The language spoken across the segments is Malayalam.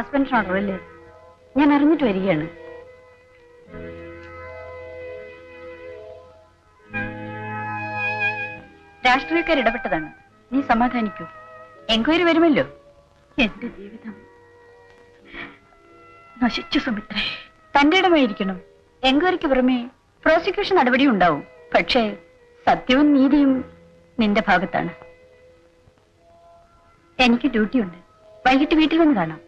സസ്പെൻഷൻ ഓർഡർ അല്ലേ? ഞാൻ അറിഞ്ഞിട്ട് വരികയാണ്. രാഷ്ട്രീയക്കാർ ഇടപെട്ടതാണ്. നീ സമാധാനിക്കൂ. എൻക്വയറി വരുമല്ലോ. എന്റെ ജീവിതം നശിച്ചു സുമിത്രേ. തന്റെ ഇടമായിരിക്കണം. എൻക്വയറിക്ക് പുറമെ പ്രോസിക്യൂഷൻ നടപടി ഉണ്ടാവും. പക്ഷേ സത്യവും നീതിയും നിന്റെ ഭാഗത്താണ്. എനിക്ക് ഡ്യൂട്ടിയുണ്ട്. വൈകിട്ട് വീട്ടിൽ വന്ന് കാണാം.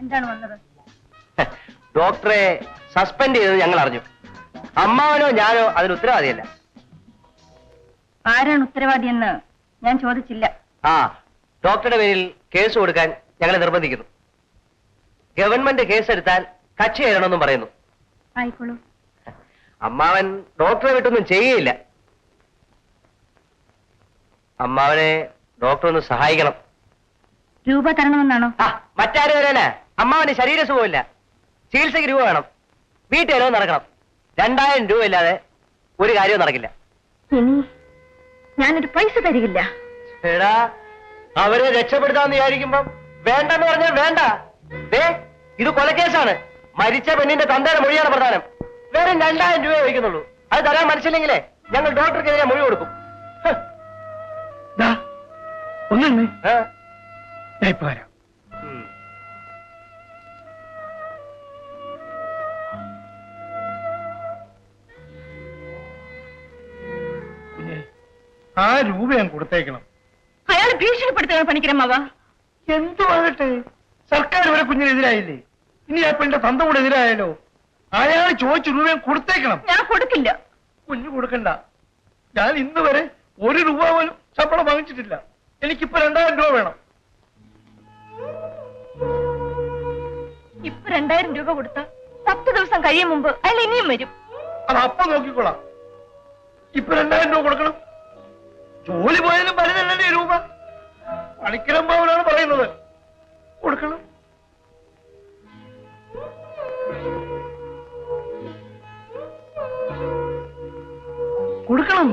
എന്താണ് വന്നത്? ഡോക്ടറെ സസ്പെൻഡ് ചെയ്തത് ഞങ്ങൾ അറിഞ്ഞു. അമ്മാവനോ ഞാനോ അതിന് ഉത്തരവാദിയല്ല. ആരാണ് ഉത്തരവാദിയെന്ന് ഞാൻ ചോദിച്ചില്ല. ഡോക്ടറുടെ പേരിൽ കേസ് കൊടുക്കാൻ ഞങ്ങളെ നിർബന്ധിക്കുന്നു. ഗവൺമെന്റ് കേസെടുത്താൽ കക്ഷി കയറണമെന്നും പറയുന്നു. ആയിക്കോളൂ. അമ്മാവൻ ഡോക്ടറെ വിട്ടൊന്നും ചെയ്യുകയില്ല. അമ്മാവനെ ഡോക്ടർ ഒന്ന് സഹായിക്കണം. രൂപ തരണമെന്നാണോ? മറ്റാരും വരാനാ? അമ്മാവന് ശരീരസുഖമില്ല. ചികിത്സയ്ക്ക് രൂപ വേണം. വീട്ടുകാരോ നടക്കണം. 2000 രൂപ ഇല്ലാതെ ഒരു കാര്യവും നടക്കില്ല. ഇനി ഞാനൊരു പൈസ തരികില്ല. എടാ, അവരെ രക്ഷപ്പെടുത്താന്ന് വിചാരിക്കുമ്പം വേണ്ടെന്ന് പറഞ്ഞാൽ വേണ്ട. ഇത് കൊലക്കേസാണ്. മരിച്ച പെണ്ണിന്റെ തന്തയുടെ മൊഴിയാണ് പ്രധാനം. വേറെ 2000 രൂപ വയ്ക്കുന്നുള്ളൂ. അത് തരാൻ മനസ്സില്ലെങ്കിലേ ഞങ്ങൾ ഡോക്ടർക്കെതിരെ മൊഴി കൊടുക്കും. ഒന്നേ ഞാൻ ഇപ്പൊ വരാം. ആ രൂപ ഞാൻ കൊടുത്തേക്കണം. അയാൾ ഭീഷണിപ്പെടുത്തുകയാണ് പണിക്കരമ്മാവ. എന്തുവാകട്ടെ, സർക്കാർ വരെ കുഞ്ഞിനെതിരായില്ലേ? ഇനി ആ പെണ്ണിന്റെ തന്ത കൂടെ എതിരായാലോ? അയാൾ ചോദിച്ച രൂപ ഞാൻ കൊടുത്തേക്കണം. ഞാൻ കൊടുക്കില്ല. കുഞ്ഞു കൊടുക്കണ്ട. ഞാൻ ഇന്ന് വരെ 1 രൂപ പോലും ശമ്പളം വാങ്ങിച്ചിട്ടില്ല. എനിക്കിപ്പോ 2000 രൂപ വേണം. ഇപ്പൊ 2000 രൂപ കൊടുത്ത 10 ദിവസം കഴിയും മുമ്പ് അയാൾ ഇനിയും വരും. അത് അപ്പൊ നോക്കിക്കോളാം. ഇപ്പൊ 2000 രൂപ കൊടുക്കണം. ജോലി പോയാലും വലുതല്ലേ രൂപ. പണിക്കരമ്മാവനാണ് പറയുന്നത്. കൊടുക്കണം. കൊടുക്കണം.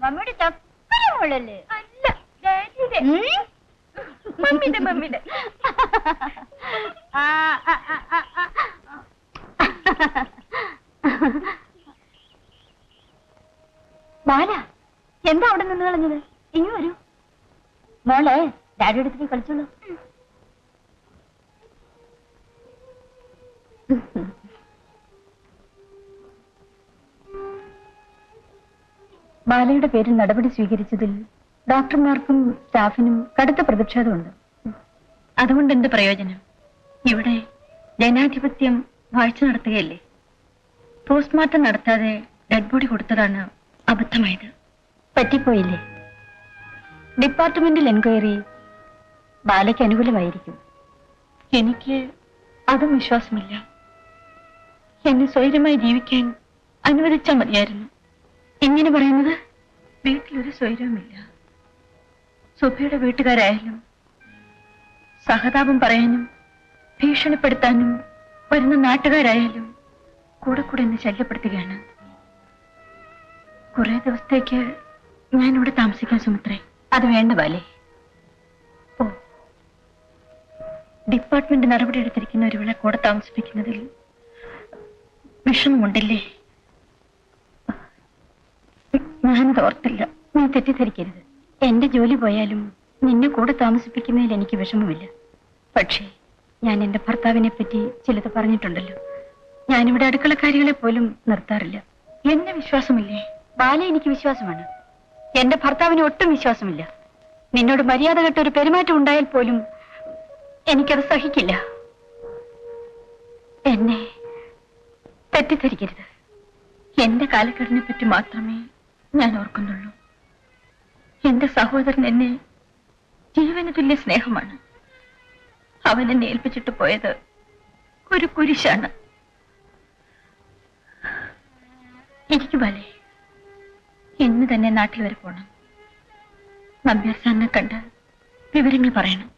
മമ്മിയുടെ തപ്പല മോളല്ലേ? അല്ല, മമ്മിയുടെ മമ്മിയുടെ. ബാല, എന്താ അവിടെ നിന്ന് കളഞ്ഞത്? ഇനി വരൂ മോളെ. ഡാഡി എടുത്തിട്ട് കളിച്ചോളൂ. ബാലയുടെ പേരിൽ നടപടി സ്വീകരിച്ചതിൽ ഡോക്ടർമാർക്കും സ്റ്റാഫിനും കടുത്ത പ്രതിഷേധമുണ്ട്. അതുകൊണ്ട് എന്ത് പ്രയോജനം? ഇവിടെ ജനാധിപത്യം വാഴ്ച നടത്തുകയല്ലേ. പോസ്റ്റ്മോർട്ടം നടത്താതെ ഡെഡ് ബോഡി കൊടുത്തതാണ് അബദ്ധമായത്. പറ്റിപ്പോയില്ലേ? ഡിപ്പാർട്ട്മെന്റിൽ എൻക്വയറി ബാലയ്ക്ക് അനുകൂലമായിരിക്കും. എനിക്ക് അതും വിശ്വാസമില്ല. എന്നെ സ്വൈരമായി ജീവിക്കാൻ അനുവദിച്ചാൽ മതിയായിരുന്നു. എങ്ങനെ പറയുന്നത്? വീട്ടിലൊരു സ്വൈരവുമില്ല. സുഭയുടെ വീട്ടുകാരായാലും സഹതാപം പറയാനും ഭീഷണിപ്പെടുത്താനും വരുന്ന നാട്ടുകാരായാലും കൂടെ കൂടെ എന്നെ ശല്യപ്പെടുത്തുകയാണ്. കുറെ ദിവസത്തേക്ക് ഞാനിവിടെ താമസിക്കാൻ സുമിത്രേ. അത് വേണ്ട ബാലേ. ഓ, ഡിപ്പാർട്ട്മെന്റ് നടപടി എടുത്തിരിക്കുന്ന ഒരുവളെ കൂടെ താമസിപ്പിക്കുന്നതിൽ വിഷമമുണ്ടല്ലേ? ഞാനത് ഓർത്തില്ല. നീ തെറ്റിദ്ധരിക്കരുത്. എന്റെ ജോലി പോയാലും നിന്നെ കൂടെ താമസിപ്പിക്കുന്നതിൽ എനിക്ക് വിഷമമില്ല. പക്ഷേ ഞാൻ എന്റെ ഭർത്താവിനെ പറ്റി ചിലത് പറഞ്ഞിട്ടുണ്ടല്ലോ. ഞാനിവിടെ അടുക്കളക്കാരികളെ പോലും നിർത്താറില്ല. എന്നെ വിശ്വാസമില്ലേ? ബാല എനിക്ക് വിശ്വാസമാണ്. എന്റെ ഭർത്താവിന് ഒട്ടും വിശ്വാസമില്ല. നിന്നോട് മര്യാദ കെട്ട ഒരു പെരുമാറ്റം ഉണ്ടായാൽ പോലും എനിക്കത് സഹിക്കില്ല. എന്നെ തെറ്റിദ്ധരിക്കരുത്. എന്റെ കാലഘട്ടനെ പറ്റി മാത്രമേ ഞാൻ ഓർക്കുന്നുള്ളൂ. എന്റെ സഹോദരൻ എന്നെ ജീവന് തുല്യ സ്നേഹമാണ്. അവൻ എന്നെ ഏൽപ്പിച്ചിട്ട് പോയത് ഒരു കുരിശാണ്. എനിക്ക് ബാലേ ഇന്ന് തന്നെ നാട്ടിൽ വരെ പോണം. നമ്പ്യാർ സാറിനെ കണ്ട് വിവരങ്ങൾ പറയണം.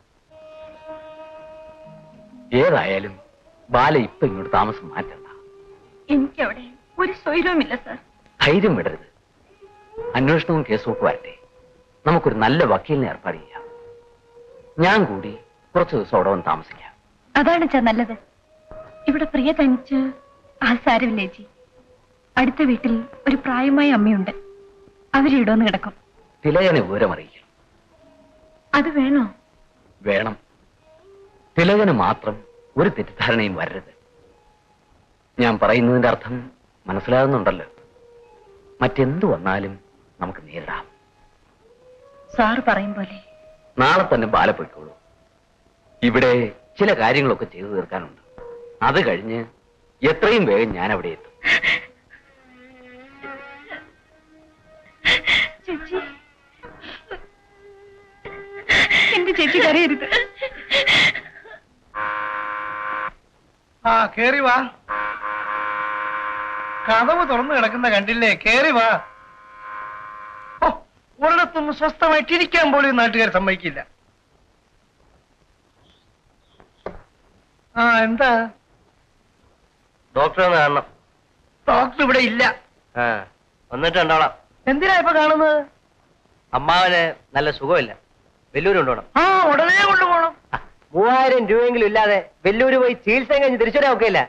ഏതായാലും ബാല ഇപ്പൊ ഇങ്ങോട്ട് താമസം മാറ്റണ്ട. എനിക്കവിടെ ഒരു സ്വൈരവുമില്ല സാർ. ധൈര്യം വിടരുത്. അന്വേഷണവും കേസുമൊക്കെ വരട്ടെ. നമുക്കൊരു നല്ല വക്കീലിനെ ഏർപ്പാട് ചെയ്യാം. ഞാൻ കൂടി കുറച്ചു ദിവസം അവിടെ വന്ന് താമസിക്കാം. അതാണ് ചാ നല്ലത്. ഇവിടെ പ്രിയ തനിച്ച് ആ സാരമില്ലേ ചേച്ചി. അടുത്ത വീട്ടിൽ ഒരു പ്രായമായ അമ്മയുണ്ട്. അവരിടോന്ന് കിടക്കും. തിലകനെ വിവരമറിയിക്കും. അത് വേണോ? വേണം. തിലകന് മാത്രം ഒരു തെറ്റിദ്ധാരണയും വരരുത്. ഞാൻ പറയുന്നതിന്റെ അർത്ഥം മനസ്സിലാകുന്നുണ്ടല്ലോ. മറ്റെന്തു വന്നാലും നമുക്ക് നേരിടാം. സാറ് പറയും പോലെ. നാളെ തന്നെ ബാല പോയിക്കോളൂ. ഇവിടെ ചില കാര്യങ്ങളൊക്കെ ചെയ്തു തീർക്കാനുണ്ട്. അത് കഴിഞ്ഞ് എത്രയും വേഗം ഞാൻ അവിടെ എത്തും. ചേച്ചി, എന്റെ ചേച്ചി കരയരുത്. ആ കേറി വാ. കതവ് തുറന്നു കിടക്കുന്ന കണ്ടില്ലേ? കേറി വാ. ഓ, ഒരിടത്തൊന്നും സ്വസ്ഥമായിട്ട് ഇരിക്കാൻ പോലും നാട്ടുകാർ സമ്മതിക്കില്ല. ആ എന്താ? ഡോക്ടറെ ഒന്ന് കാണണം. ഡോക്ടർ ഇവിടെ ഇല്ല. ആ വന്നിട്ട് കണ്ടോളാം. എന്തിനാ ഇപ്പൊ കാണുന്നത്? അമ്മാവന് നല്ല സുഖമില്ല. വെല്ലൂര് കൊണ്ടുപോകണം. ആ ഉടനെ കൊണ്ടുപോകണം. 3000 രൂപയെങ്കിലും ഇല്ലാതെ വെല്ലൂര് പോയി ചികിത്സ കഴിഞ്ഞ് തിരിച്ചുവരാൻ ഒക്കെ ഇല്ല.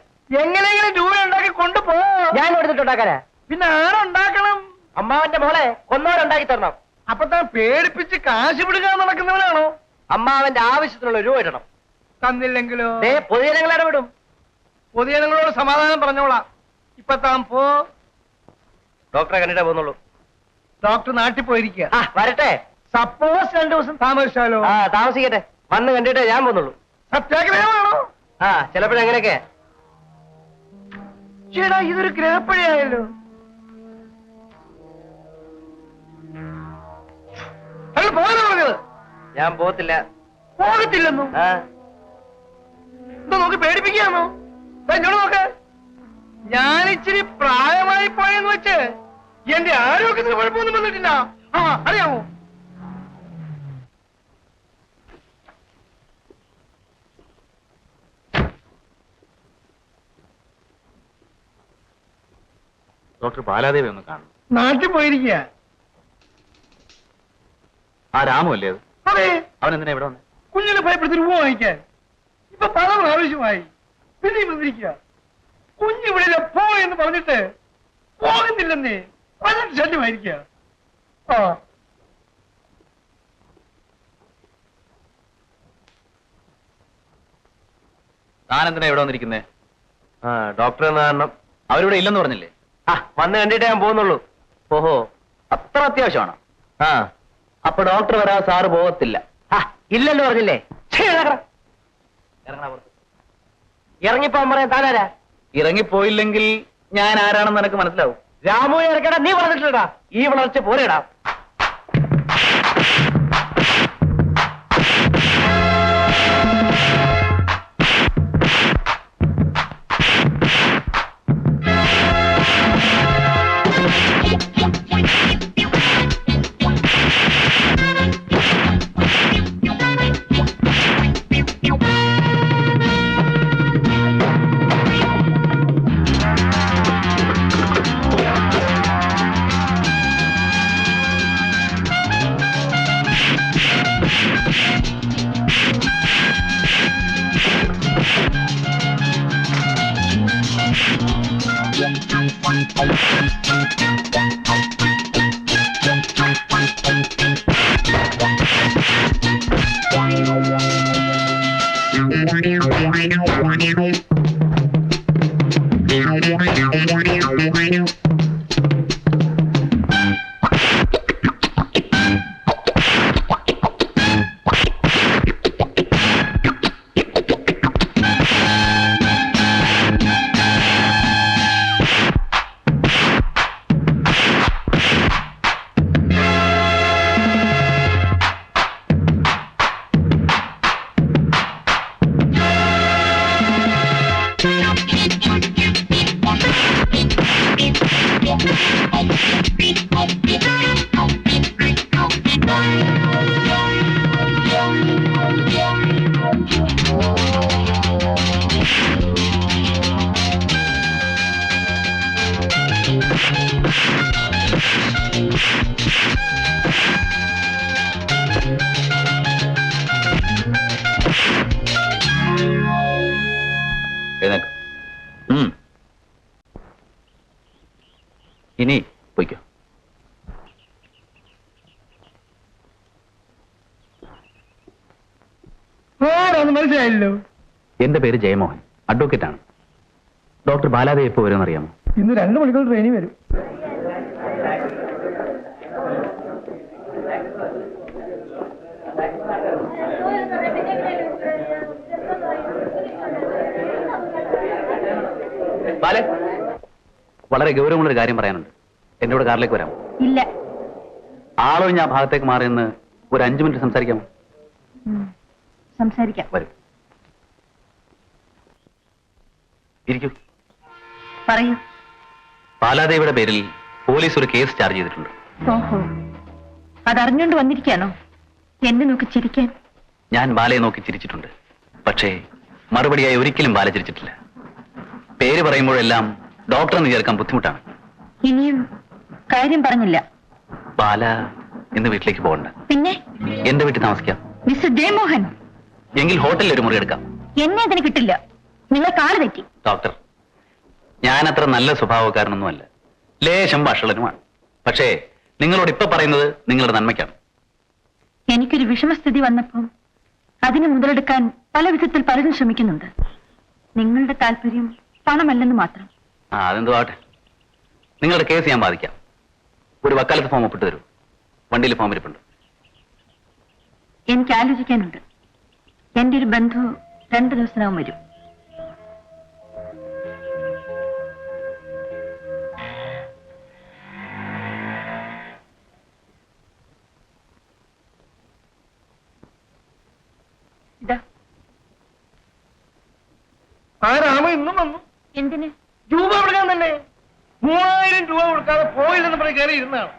എങ്ങനെയെങ്കിലും രൂപ ഉണ്ടാക്കി കൊണ്ടുപോ. ഞാൻ എടുത്തിട്ടുണ്ടാക്കാനാ. പിന്നെ ആരുണ്ടാക്കണം? അമ്മാവന്റെ മോളെ കൊന്നവരുണ്ടാക്കി തരണം. അപ്പൊ താൻ പേടിപ്പിച്ച് കാശ് പിടുക്കാൻ നടക്കുന്നവനാണോ? അമ്മാവന്റെ ആവശ്യത്തിനുള്ള രൂപ ഇടണം. തന്നില്ലെങ്കിലോ? പൊതുജനങ്ങൾ ഇടപെടും. പൊതുജനങ്ങളോട് സമാധാനം പറഞ്ഞോളാം. ഇപ്പൊ താൻ പോ. ഡോക്ടറെ കണ്ടിട്ടേ പോകുന്നുള്ളൂ. ഡോക്ടർ നാട്ടിൽ പോയിരിക്കുക. ആ വരട്ടെ. സപ്പോസ് 2 ദിവസം താമസിച്ചാലോ? ആ താമസിക്കട്ടെ. വന്ന് കണ്ടിട്ടേ ഞാൻ പോകുന്നുള്ളൂ. സത്യാഗ്രഹമാണോ? ആ ചിലപ്പോഴെങ്ങനെയൊക്കെ. ചേടാ ഇതൊരു ഗ്രഹപ്പഴയായല്ലോ. അയാൾ പോകാനാ പറഞ്ഞത്? ഞാൻ പോകത്തില്ല. പോകത്തില്ലെന്നോ? ആ എന്താ നോക്കി പേടിപ്പിക്കാന്നോ? എന്നോട് നോക്ക്. ഞാനിച്ചിരി പ്രായമായി പോയെന്ന് വെച്ച് എന്റെ ആരോഗ്യത്തിന് കുഴപ്പമൊന്നും വന്നിട്ടില്ല. ആ അറിയാമോ? ഡോക്ടർ ബാലാദേവി ഒന്ന് കാണും. നാട്ടിൽ പോയിരിക്കുക. ആ രാമു അല്ലേ അത്? അതെ. അവൻ എന്തിനാ ഇവിടെ വന്നേ? കുഞ്ഞിനെ ഭയപ്പെടുത്തി രൂപ വാങ്ങിക്കാൻ. ഇപ്പൊ പല പ്രാവശ്യമായി. പിന്നെ വന്നിരിക്കുക. കുഞ്ഞിവിടെ പോ എന്ന് പറഞ്ഞിട്ട് പോകുന്നില്ലെന്നേ. പതിനെട്ട് ശല്യമായിരിക്കുക. ആ താൻ എന്തിനാ ഇവിടെ വന്നിരിക്കുന്നേ? ആ ഡോക്ടറെ ഒന്ന് കാണണം. അവരിവിടെ ഇല്ലെന്ന് പറഞ്ഞില്ലേ? ആ വന്ന് കണ്ടിട്ടേ ഞാൻ പോകുന്നുള്ളൂ. ഓഹോ, അത്ര അത്യാവശ്യമാണോ? ആ അപ്പൊ ഡോക്ടർ വരാതെ സാറ് പോകത്തില്ല. ആ ഇല്ലെന്ന് പറഞ്ഞില്ലേ? ഇറങ്ങണ പുറത്ത്. ഇറങ്ങിപ്പോൻ പറയാൻ താനാരാ? ഇറങ്ങിപ്പോയില്ലെങ്കിൽ ഞാൻ ആരാണെന്ന് നിനക്ക് മനസ്സിലാവും. രാമുവിനെ ഇറക്കടാ. നീ പറഞ്ഞിട്ടുണ്ടാ ഈ വളർച്ച പോരെടാ. എഴുന്നേക്ക്. ഇനി പോയിക്കോ. ആരാന്ന് മനസ്സിലായില്ലോ. എന്റെ പേര് ജയമോഹൻ, അഡ്വക്കേറ്റ് ആണ്. ഡോക്ടർ ബാലാദേവ് എപ്പോ വരുമെന്ന് അറിയാമോ? ഇന്ന് 2 മണിക്കൂർ ട്രെയിനിൽ വരും. ബാലെ, വളരെ ഗൗരവമുള്ളൊരു കാര്യം പറയാനുണ്ട്. എന്റെ കൂടെ കാറിലേക്ക് വരാമോ? ഇല്ല. ആളൊഴിഞ്ഞ ആ ഭാഗത്തേക്ക് മാറി നിന്ന് ഒരു 5 മിനിറ്റ് സംസാരിക്കാമോ? സംസാരിക്കാം. വരും. ഇരിക്കൂ. പറയൂ. ബാലാദേവിയുടെ പേരിൽ പോലീസ് ഒരു കേസ് ചാർജ് ചെയ്തിട്ടുണ്ട്. ഓഹോ, അതറിഞ്ഞുകൊണ്ട് വന്നിരിക്കാണോ എന്നെ നോക്കി ചിരിക്കാൻ? ഞാൻ ബാലയെ നോക്കി ചിരിച്ചിട്ടുണ്ട്. പക്ഷേ മറുപടിയായി ഒരിക്കലും ബാല ചിരിച്ചിട്ടില്ല. പേര് പറയുമ്പോഴെല്ലാം ഡോക്ടർ എന്ന് ചേർക്കാൻ ബുദ്ധിമുട്ടാണ്. ഇനിയും കാര്യം പറഞ്ഞില്ല. ബാല ഇന്ന് വീട്ടിലേക്ക് പോകണ്ട. പിന്നെ എന്റെ വീട്ടിൽ താമസിക്കാം. മിസ്റ്റർ ജയമോഹൻ, എങ്കിൽ ഹോട്ടലിൽ ഒരു മുറി എടുക്കാം. എന്നെ അതിന് കിട്ടില്ല. നിങ്ങൾ കാല് തെറ്റി. ഡോക്ടർ, ഞാൻ അത്ര നല്ല സ്വഭാവക്കാരനൊന്നുമല്ല. ലേശം വഷളനുമാണ്. പക്ഷേ നിങ്ങളോട് ഇപ്പൊ പറയുന്നത് നിങ്ങളുടെ നന്മയ്ക്കാണ്. എനിക്കൊരു വിഷമസ്ഥിതി വന്നപ്പോൾ അതിന് മുതലെടുക്കാൻ പല വിധത്തിൽ പലരും ശ്രമിക്കുന്നുണ്ട്. നിങ്ങളുടെ താല്പര്യം പണമല്ലെന്ന് മാത്രം. അതെന്തോ ആട്ടെ. നിങ്ങളുടെ കേസ് ഞാൻ ബാധിക്കാം. ഒരു വക്കാലത്ത് ഫോം ഒപ്പിട്ട് തരൂ. വണ്ടിയിൽ ഫോം ഇരിപ്പുണ്ട്. എനിക്ക് ആലോചിക്കാനുണ്ട്. എന്റെ ഒരു ബന്ധു 2 ദിവസത്തിനകം വരും. ഇതാ. ആ രാമ ഇന്നും വന്നു. എന്തിന്? രൂപ കൊടുക്കാൻ തന്നെ. 3000 രൂപ കൊടുക്കാതെ പോയില്ലെന്ന് പറഞ്ഞ് കയറി ഇരുന്നാണ്.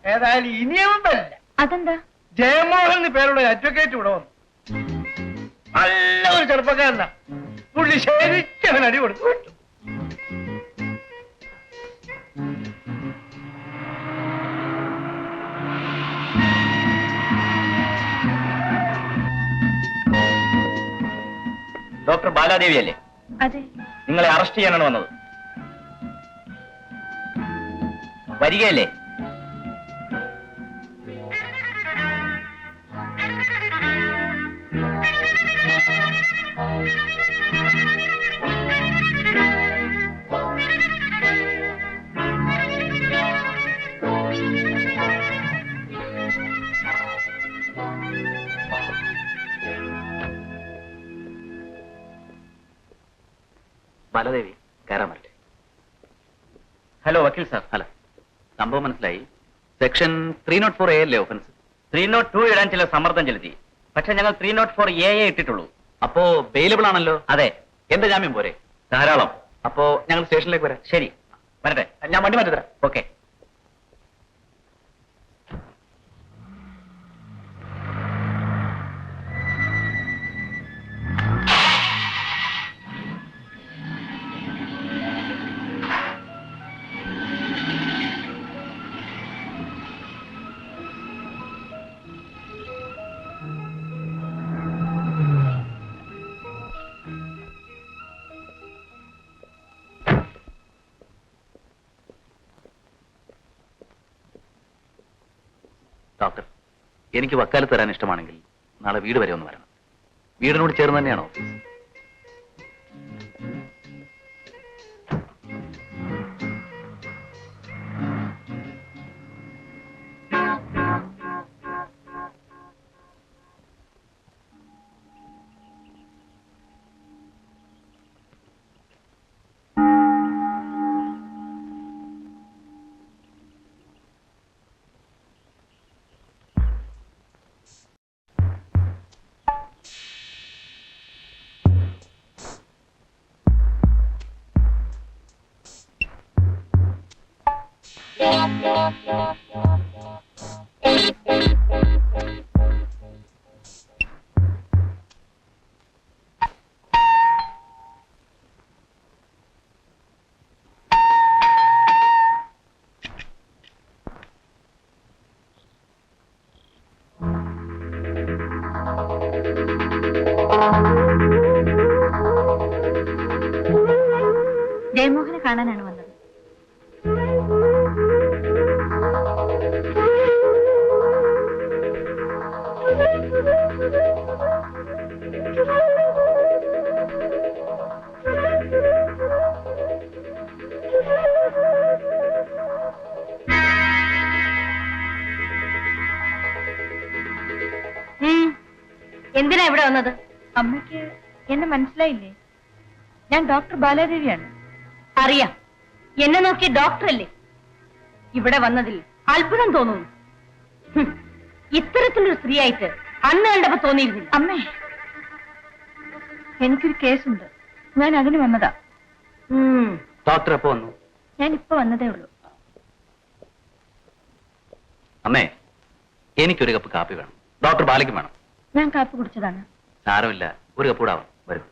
ഏതായാലും ഇനിയൊന്നും തരില്ല. അതെന്താ? ജയമോഹൻ എന്ന് പേരുടെ അഡ്വക്കേറ്റ് ഇവിടെ വന്നു. നല്ല ഒരു ചെറുപ്പക്കാരനാ. പുള്ളി ശരിക്കും അവൻ അടി കൊടുത്തു വിട്ടു. ഡോക്ടർ ബാലാദേവി അല്ലേ? അതെ. നിങ്ങളെ അറസ്റ്റ് ചെയ്യാനാണ് വന്നത്. വരികയല്ലേ? ബാലാദേവി കയറാൻ പറ്റേ? ഹലോ വക്കീൽ സാർ. അല്ല, സംഭവം മനസ്സിലായി. സെക്ഷൻ 304A അല്ലേ ഒഫൻസ്? 302 ഇടാൻ ചില സമ്മർദ്ദം ചെലുത്തി. പക്ഷെ ഞങ്ങൾ 304A ഇട്ടിട്ടുള്ളൂ. അപ്പോ ബെയിലബിൾ ആണല്ലോ? അതെ. എന്റെ ജാമ്യം പോരെ? ധാരാളം. അപ്പോ ഞങ്ങൾ സ്റ്റേഷനിലേക്ക് വരാം. ശരി, വരട്ടെ. ഞാൻ വണ്ടി മാറ്റി തരാം. ഓക്കെ. ഡോക്ടർ, എനിക്ക് വക്കാലത്ത് തരാൻ ഇഷ്ടമാണെങ്കിൽ നാളെ വീട് വരെ ഒന്ന് വരണം. വീടിനോട് ചേർന്ന് തന്നെയാണോ ഓഫീസ്? ജയമോഹനെ കാണാനാണ് വന്നത്. എന്തിനാ ഇവിടെ വന്നത്? അമ്മയ്ക്ക് എന്നെ മനസ്സിലായില്ലേ? ഞാൻ ഡോക്ടർ ബാലാദേവിയാണ്. അറിയാം, എന്നെ നോക്കി ഡോക്ടറല്ലേ. ഇവിടെ വന്നതിൽ അത്ഭുതം തോന്നുന്നു. ഇത്തരത്തിലൊരു സ്ത്രീയായിട്ട് അന്ന് കണ്ടപ്പോ തോന്നിയിരുന്നില്ല. അമ്മേ, എനിക്കൊരു കേസുണ്ട്, ഞാൻ അതിന് വന്നതാ. ഡോക്ടർ എപ്പോ വന്നു? ഞാൻ ഇപ്പൊ വന്നതേ ഉള്ളൂ. അമ്മേ, എനിക്കൊരു കപ്പ് കാപ്പി വേണം. ഡോക്ടർ ബാലയ്ക്കും വേണം. ഞാൻ കാപ്പി കുടിച്ചതാണ്. സാരമില്ല, ഒരു കപ്പ് കൂടാവും. വരും.